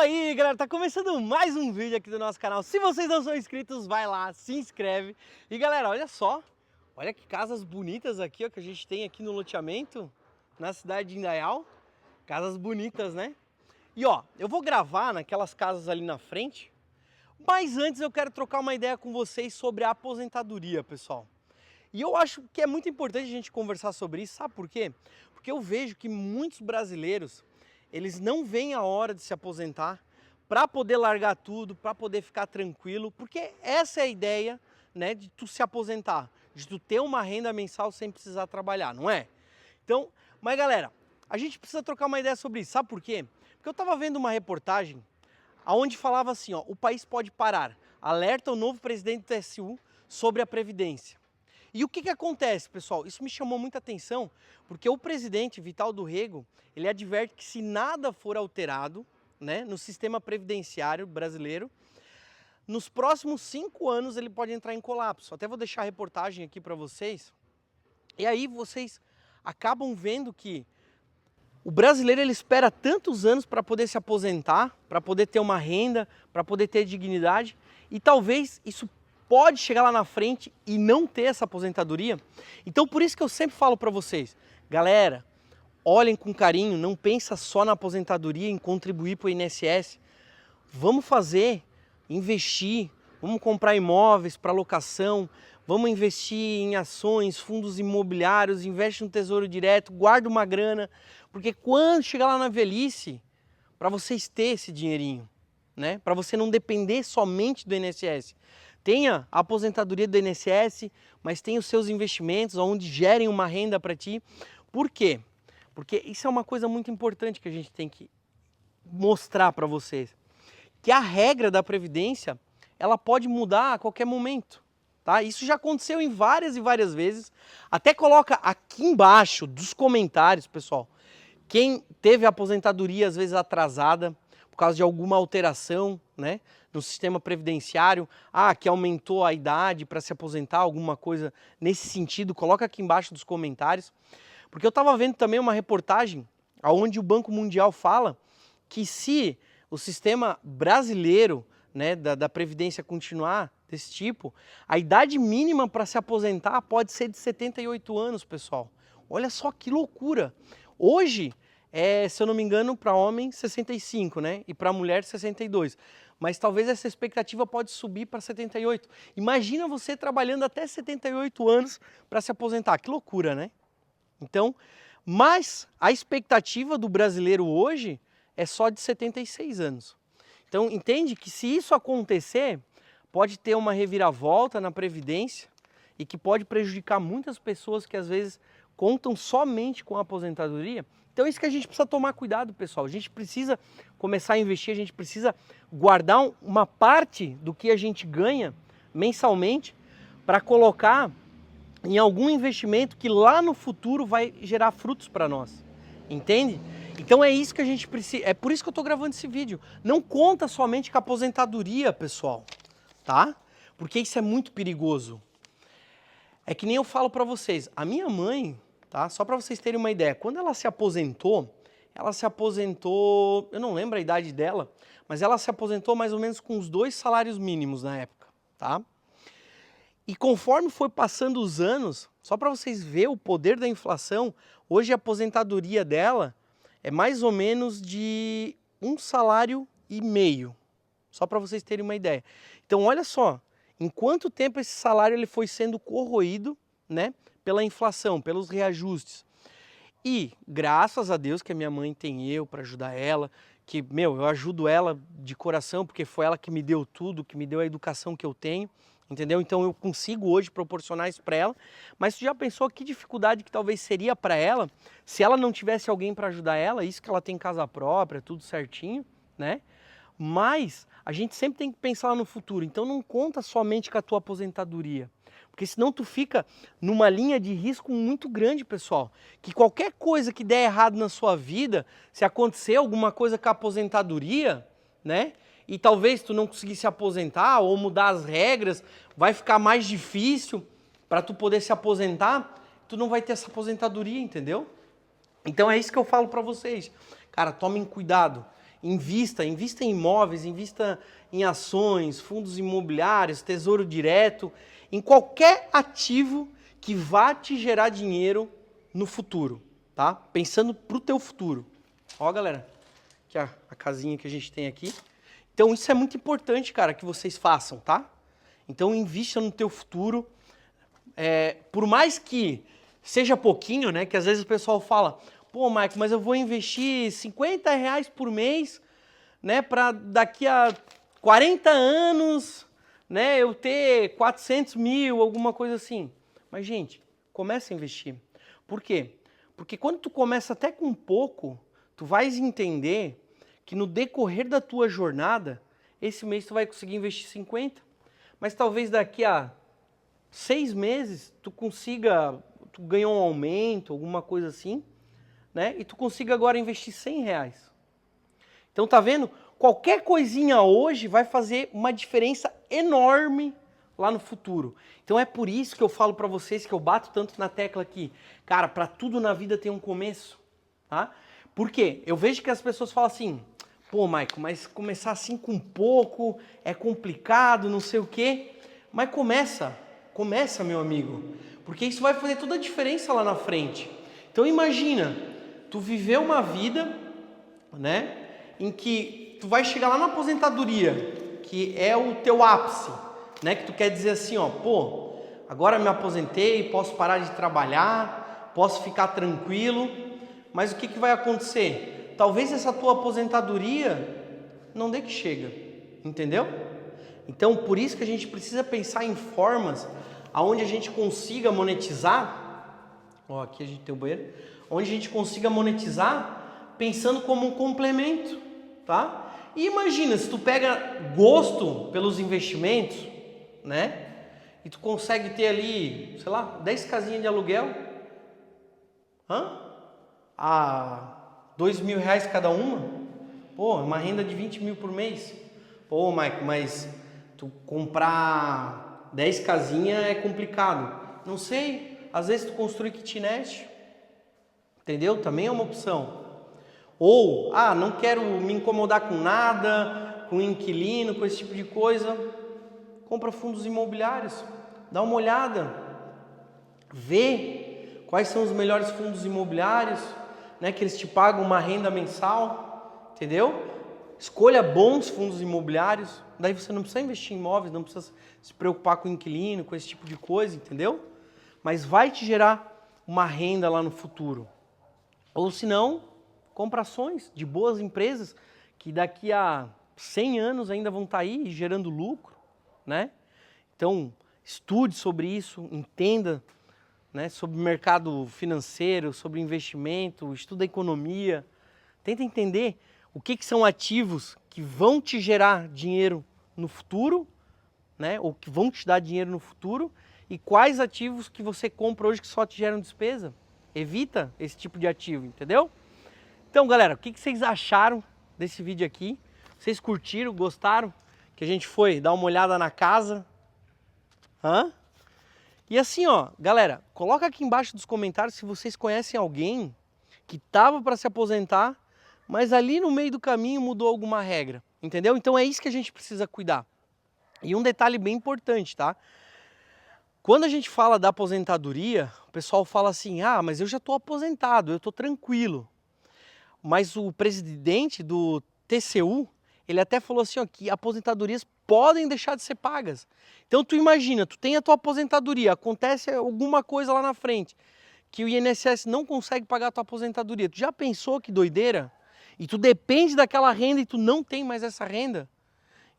aí, galera, tá começando mais um vídeo aqui do nosso canal. Se vocês não são inscritos, vai lá, se inscreve. E galera, olha só, olha que casas bonitas aqui, ó, que a gente tem aqui no loteamento, na cidade de Indaial. Casas bonitas, né? E ó, eu vou gravar naquelas casas ali na frente, mas antes eu quero trocar uma ideia com vocês sobre a aposentadoria, pessoal. E eu acho que é muito importante a gente conversar sobre isso, sabe por quê? Porque eu vejo que muitos brasileiros, eles não veem a hora de se aposentar para poder largar tudo, para poder ficar tranquilo, porque essa é a ideia, né, de tu se aposentar, de tu ter uma renda mensal sem precisar trabalhar, não é? Então, mas galera, a gente precisa trocar uma ideia sobre isso, sabe por quê? Porque eu estava vendo uma reportagem onde falava assim, ó, o país pode parar, alerta o novo presidente do TSU sobre a Previdência. E o que acontece, pessoal? Isso me chamou muita atenção, porque o presidente Vital do Rego, ele adverte que se nada for alterado, né, no sistema previdenciário brasileiro, nos próximos 5 anos ele pode entrar em colapso. Até vou deixar a reportagem aqui para vocês. E aí vocês acabam vendo que o brasileiro ele espera tantos anos para poder se aposentar, para poder ter uma renda, para poder ter dignidade, e talvez isso pode chegar lá na frente e não ter essa aposentadoria. Então por isso que eu sempre falo para vocês, galera, olhem com carinho, não pensa só na aposentadoria, em contribuir para o INSS. Vamos fazer, investir, vamos comprar imóveis para locação, vamos investir em ações, fundos imobiliários, investe no Tesouro Direto, guarda uma grana, porque quando chegar lá na velhice, para vocês terem esse dinheirinho, né? Para você não depender somente do INSS. Tenha a aposentadoria do INSS, mas tenha os seus investimentos onde gerem uma renda para ti. Por quê? Porque isso é uma coisa muito importante que a gente tem que mostrar para vocês. Que a regra da Previdência, ela pode mudar a qualquer momento. Tá? Isso já aconteceu em várias e várias vezes. Até coloca aqui embaixo dos comentários, pessoal, quem teve a aposentadoria às vezes atrasada por causa de alguma alteração, né, no sistema previdenciário, que aumentou a idade para se aposentar, alguma coisa nesse sentido, coloca aqui embaixo dos comentários. Porque eu estava vendo também uma reportagem onde o Banco Mundial fala que se o sistema brasileiro, né, da Previdência continuar desse tipo, a idade mínima para se aposentar pode ser de 78 anos, pessoal. Olha só que loucura. Hoje, se eu não me engano, para homem 65, né, e para mulher 62. Mas talvez essa expectativa pode subir para 78. Imagina você trabalhando até 78 anos para se aposentar. Que loucura, né? Então, mas a expectativa do brasileiro hoje é só de 76 anos. Então, entende que se isso acontecer, pode ter uma reviravolta na Previdência e que pode prejudicar muitas pessoas que às vezes contam somente com a aposentadoria. Então é isso que a gente precisa tomar cuidado, pessoal. A gente precisa começar a investir, a gente precisa guardar uma parte do que a gente ganha mensalmente para colocar em algum investimento que lá no futuro vai gerar frutos para nós, entende? Então é isso que a gente precisa, é por isso que eu estou gravando esse vídeo. Não conta somente com a aposentadoria, pessoal, tá? Porque isso é muito perigoso. É que nem eu falo para vocês, a minha mãe, tá? Só para vocês terem uma ideia, quando ela se aposentou, eu não lembro a idade dela, mas ela se aposentou mais ou menos com os 2 salários mínimos na época, tá? E conforme foi passando os anos, só para vocês verem o poder da inflação, hoje a aposentadoria dela é mais ou menos de 1,5 salário, só para vocês terem uma ideia. Então olha só, em quanto tempo esse salário ele foi sendo corroído, né, pela inflação, pelos reajustes. E graças a Deus que a minha mãe tem eu para ajudar ela, que, eu ajudo ela de coração, porque foi ela que me deu tudo, que me deu a educação que eu tenho. Entendeu? Então eu consigo hoje proporcionar isso para ela, mas tu já pensou que dificuldade que talvez seria para ela se ela não tivesse alguém para ajudar ela, isso que ela tem casa própria, tudo certinho, né? Mas a gente sempre tem que pensar lá no futuro, então não conta somente com a tua aposentadoria, porque senão tu fica numa linha de risco muito grande, pessoal, que qualquer coisa que der errado na sua vida, se acontecer alguma coisa com a aposentadoria, né? E talvez tu não conseguir se aposentar ou mudar as regras, vai ficar mais difícil para tu poder se aposentar, tu não vai ter essa aposentadoria, entendeu? Então é isso que eu falo para vocês. Cara, tomem cuidado. Invista em imóveis, invista em ações, fundos imobiliários, tesouro direto, em qualquer ativo que vá te gerar dinheiro no futuro, tá? Pensando pro teu futuro. Ó, galera, aqui a casinha que a gente tem aqui. Então isso é muito importante, cara, que vocês façam, tá? Então invista no teu futuro. Por mais que seja pouquinho, né? Que às vezes o pessoal fala, pô, Maico, mas eu vou investir R$50 por mês, né? Para daqui a 40 anos, né? Eu ter 400 mil, alguma coisa assim. Mas, gente, começa a investir. Por quê? Porque quando tu começa até com pouco, tu vais entender que no decorrer da tua jornada, esse mês tu vai conseguir investir 50, mas talvez daqui a 6 meses tu ganhou um aumento, alguma coisa assim, né? E tu consiga agora investir R$100. Então tá vendo? Qualquer coisinha hoje vai fazer uma diferença enorme lá no futuro. Então é por isso que eu falo para vocês, que eu bato tanto na tecla aqui. Cara, para tudo na vida tem um começo, tá? Por quê? Eu vejo que as pessoas falam assim, pô, Maico, mas começar assim com pouco é complicado, não sei o quê. Mas começa, meu amigo, porque isso vai fazer toda a diferença lá na frente. Então imagina, tu viver uma vida, né, em que tu vai chegar lá na aposentadoria, que é o teu ápice, né, que tu quer dizer assim, ó, pô, agora me aposentei, posso parar de trabalhar, posso ficar tranquilo, mas o que vai acontecer? Talvez essa tua aposentadoria não dê que chega, entendeu? Então, por isso que a gente precisa pensar em formas aonde a gente consiga monetizar, ó, aqui a gente tem o banheiro, onde a gente consiga monetizar pensando como um complemento, tá? E imagina, se tu pega gosto pelos investimentos, né? E tu consegue ter ali, sei lá, 10 casinhas de aluguel, a R$2.000 cada uma, pô, uma renda de 20 mil por mês. Pô, Maico, mas tu comprar 10 casinhas é complicado. Não sei, às vezes tu construi kitnet, entendeu? Também é uma opção. Ou, não quero me incomodar com nada, com inquilino, com esse tipo de coisa. Compra fundos imobiliários, dá uma olhada, vê quais são os melhores fundos imobiliários, né, que eles te pagam uma renda mensal, entendeu? Escolha bons fundos imobiliários, daí você não precisa investir em imóveis, não precisa se preocupar com inquilino, com esse tipo de coisa, entendeu? Mas vai te gerar uma renda lá no futuro. Ou se não, compra ações de boas empresas que daqui a 100 anos ainda vão estar aí gerando lucro, né? Então, estude sobre isso, entenda, né, sobre mercado financeiro, sobre investimento, estuda economia, tenta entender o que são ativos que vão te gerar dinheiro no futuro, né, ou que vão te dar dinheiro no futuro, e quais ativos que você compra hoje que só te geram despesa. Evita esse tipo de ativo, entendeu? Então, galera, o que vocês acharam desse vídeo aqui? Vocês curtiram, gostaram? Que a gente foi dar uma olhada na casa? E assim, ó, galera, coloca aqui embaixo dos comentários se vocês conhecem alguém que estava para se aposentar, mas ali no meio do caminho mudou alguma regra, entendeu? Então é isso que a gente precisa cuidar. E um detalhe bem importante, tá? Quando a gente fala da aposentadoria, o pessoal fala assim, mas eu já estou aposentado, eu estou tranquilo. Mas o presidente do TCU, ele até falou assim, ó, que aposentadorias podem deixar de ser pagas. Então tu imagina, tu tem a tua aposentadoria, acontece alguma coisa lá na frente, que o INSS não consegue pagar a tua aposentadoria. Tu já pensou que doideira? E tu depende daquela renda e tu não tem mais essa renda?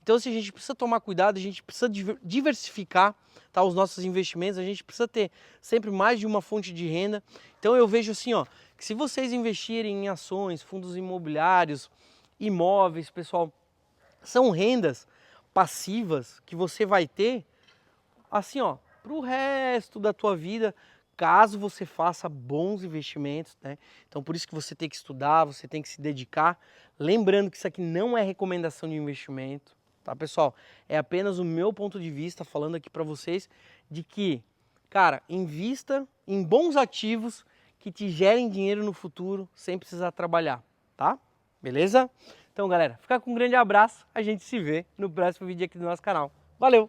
Então assim, a gente precisa tomar cuidado, a gente precisa diversificar, tá, os nossos investimentos, a gente precisa ter sempre mais de uma fonte de renda. Então eu vejo assim, ó, que se vocês investirem em ações, fundos imobiliários, imóveis, pessoal, são rendas passivas que você vai ter, assim, ó, pro resto da tua vida, caso você faça bons investimentos, né? Então por isso que você tem que estudar, você tem que se dedicar. Lembrando que isso aqui não é recomendação de investimento, tá, pessoal? É apenas o meu ponto de vista falando aqui para vocês de que, cara, invista em bons ativos que te gerem dinheiro no futuro sem precisar trabalhar, tá? Beleza? Então, galera, fica com um grande abraço. A gente se vê no próximo vídeo aqui do nosso canal. Valeu!